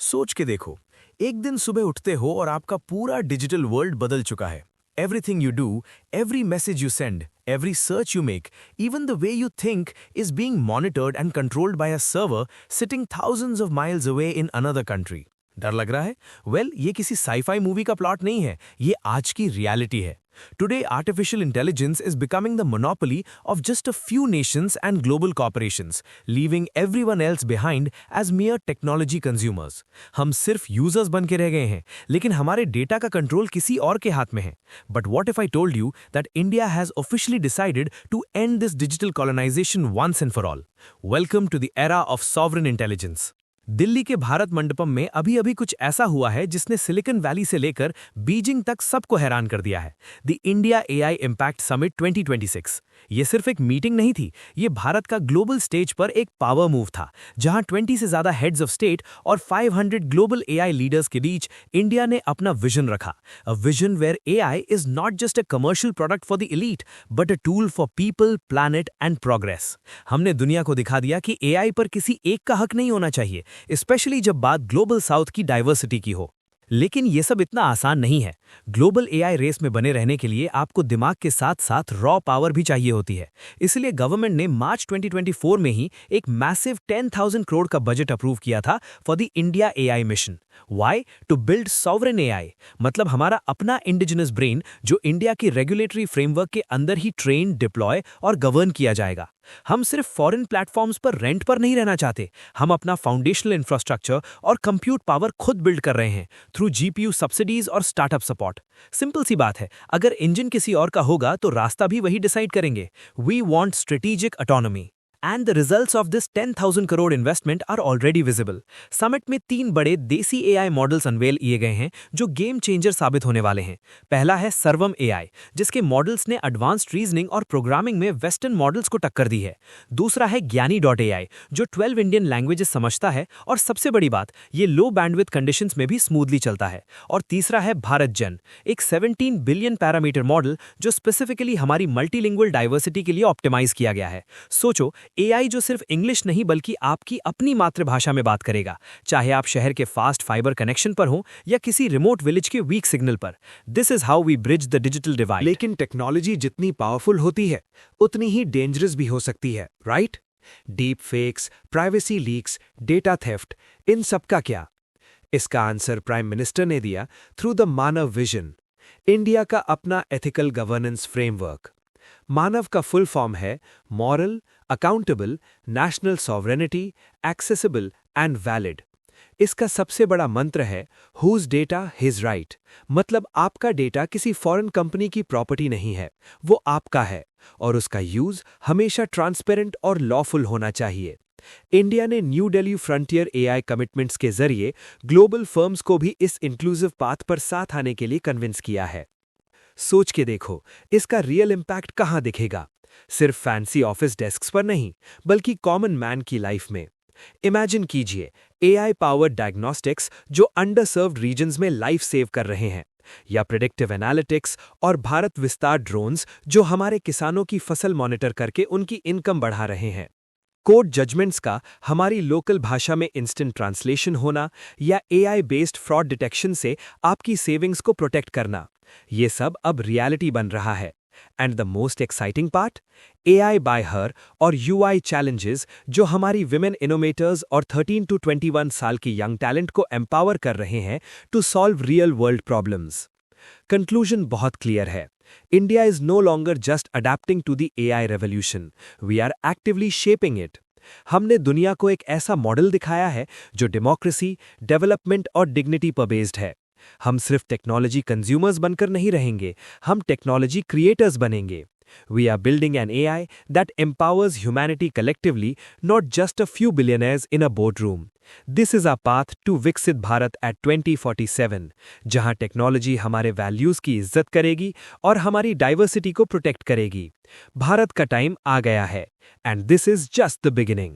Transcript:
सोच के देखो, एक दिन सुबह उठते हो और आपका पूरा डिजिटल वर्ल्ड बदल चुका है। Everything you do, every message you send, every search you make, even the way you think is being monitored and controlled by a server sitting thousands of miles away in another country. डर लग रहा है? ये किसी sci-fi movie का plot नहीं है, ये आज की रियलिटी है। Today, artificial intelligence is becoming the monopoly of just a few nations and global corporations, leaving everyone else behind as mere technology consumers. हम सिर्फ यूजर्स बन के रह गए हैं, लेकिन हमारे डेटा का कंट्रोल किसी और के हाथ में है। But what if I told you that India has officially decided to end this digital colonization once and for all? Welcome to the era of sovereign intelligence. Delhi के भारत मंडपम में अभी कुछ ऐसा हुआ है जिसने सिलिकॉन वैली से लेकर बीजिंग तक सबको हैरान कर दिया है। The India AI impact summit 2026। ये सिर्फ एक मीटिंग नहीं थी, ये भारत का ग्लोबल स्टेज पर एक पावर मूव था, जहां 20 से ज्यादा हेड्स ऑफ स्टेट और 500 ग्लोबल एआई लीडर्स के बीच इंडिया ने अपना विजन रखा। A vision where AI is not just a commercial product for the elite, but a tool for people, planet and progress. हमने दुनिया को दिखा दिया कि एआई पर किसी एक का हक नहीं होना चाहिए, स्पेशली जब बात ग्लोबल साउथ की डाइवर्सिटी की हो। लेकिन ये सब इतना आसान नहीं है। ग्लोबल एआई रेस में बने रहने के लिए आपको दिमाग के साथ साथ रॉ पावर भी चाहिए होती है। इसलिए गवर्नमेंट ने मार्च 2024 में ही एक मैसिव 10,000 करोड़ का बजट अप्रूव किया था for the India AI mission. Why? To build sovereign AI, मतलब हमारा अपना इंडिजिनस ब्रेन जो इंडिया की रेगुलेटरी फ्रेमवर्क के अंदर ही ट्रेन, डिप्लॉय और गवर्न किया जाएगा। हम सिर्फ फॉरेन प्लेटफॉर्म्स पर रेंट पर नहीं रहना चाहते, हम अपना फाउंडेशनल इंफ्रास्ट्रक्चर और कंप्यूट पावर खुद बिल्ड कर रहे हैं थ्रू जीपीयू सब्सिडीज और स्टार्टअप सपोर्ट। सिंपल सी बात है, अगर इंजन किसी और का होगा तो रास्ता भी वही डिसाइड करेंगे। We want strategic autonomy. And the results of this 10,000 crore investment are already visible. Summit में 3 बड़े देसी एआई मॉडल्स अनवेल किए गए हैं जो गेम चेंजर साबित होने वाले हैं। पहला है सर्वम एआई, जिसके मॉडल्स ने एडवांस्ड रीजनिंग और प्रोग्रामिंग में वेस्टर्न मॉडल्स को टक्कर दी है। दूसरा है ज्ञानी डॉट एआई, जो 12 इंडियन लैंग्वेजेस समझता है और सबसे बड़ी बात, ये लो बैंडविड्थ कंडीशंस में भी स्मूथली चलता है। और तीसरा है भारत जन, एक 17 बिलियन पैरामीटर मॉडल जो स्पेसिफिकली हमारी मल्टीलिंगुअल डाइवर्सिटी के लिए ऑप्टिमाइज किया गया है। सोचो, एआई जो सिर्फ इंग्लिश नहीं बल्कि आपकी अपनी मातृभाषा में बात करेगा, चाहे आप शहर के फास्ट फाइबर कनेक्शन पर हो या किसी रिमोट विलेज के वीक सिग्नल पर। This is how we bridge the digital divide. लेकिन टेक्नोलॉजी जितनी पावरफुल होती है उतनी ही डेंजरस भी हो सकती है, right? Deep fakes, privacy leaks, data theft, इन सब का क्या? इसका आंसर प्राइम मिनिस्टर ने दिया through the Manav vision, India का अपना एथिकल गवर्नेंस फ्रेमवर्क। मानव का फुल फॉर्म है moral, accountable, national sovereignty, accessible and valid. इसका सबसे बड़ा मंत्र है हुज डेटा हिज राइट, मतलब आपका डेटा किसी फॉरेन कंपनी की प्रॉपर्टी नहीं है, वो आपका है और उसका यूज हमेशा ट्रांसपेरेंट और लॉफुल होना चाहिए। इंडिया ने new Delhi frontier AI commitments के जरिए ग्लोबल फर्म्स को भी इस इंक्लूसिव पाथ पर साथ आने के लिए कन्विंस किया है। सोच के देखो, इसका रियल इम्पैक्ट कहाँ दिखेगा? सिर्फ फैंसी ऑफिस डेस्क्स पर नहीं, बल्कि कॉमन मैन की लाइफ में। इमेजिन कीजिए, एआई पावर्ड डायग्नोस्टिक्स जो अंडर सर्व्ड रीजन्स में लाइफ सेव कर रहे हैं, या प्रेडिक्टिव एनालिटिक्स और भारत विस्तार ड्रोन्स जो हमारे किसानों की फसल मॉनिटर करके उनकी इनकम बढ़ा रहे हैं। कोर्ट जजमेंट्स का हमारी लोकल भाषा में इंस्टेंट ट्रांसलेशन होना या एआई बेस्ड फ्रॉड डिटेक्शन से आपकी सेविंग्स को प्रोटेक्ट करना, ये सब अब रियलिटी बन रहा है। And the most exciting part, AI bye हर और यूआई चैलेंजेस जो हमारी विमेन इनोवेटर्स और 13 to 21 साल की यंग टैलेंट को एम्पावर कर रहे हैं to solve real world problems. Conclusion बहुत क्लियर है, India is no longer just adapting to the AI revolution, we are actively shaping it. हमने दुनिया को एक ऐसा मॉडल दिखाया है जो डेमोक्रेसी, डेवलपमेंट और डिग्निटी पर बेस्ड है। हम सिर्फ टेक्नोलॉजी कंज्यूमर्स बनकर नहीं रहेंगे, हम टेक्नोलॉजी क्रिएटर्स बनेंगे। We are building an AI that empowers humanity collectively, not just a few billionaires in a boardroom. This is our path to Viksit Bharat at 2047, जहां टेक्नोलॉजी हमारे वैल्यूज की इज्जत करेगी और हमारी डाइवर्सिटी को प्रोटेक्ट करेगी। भारत का टाइम आ गया है, and this is just the beginning.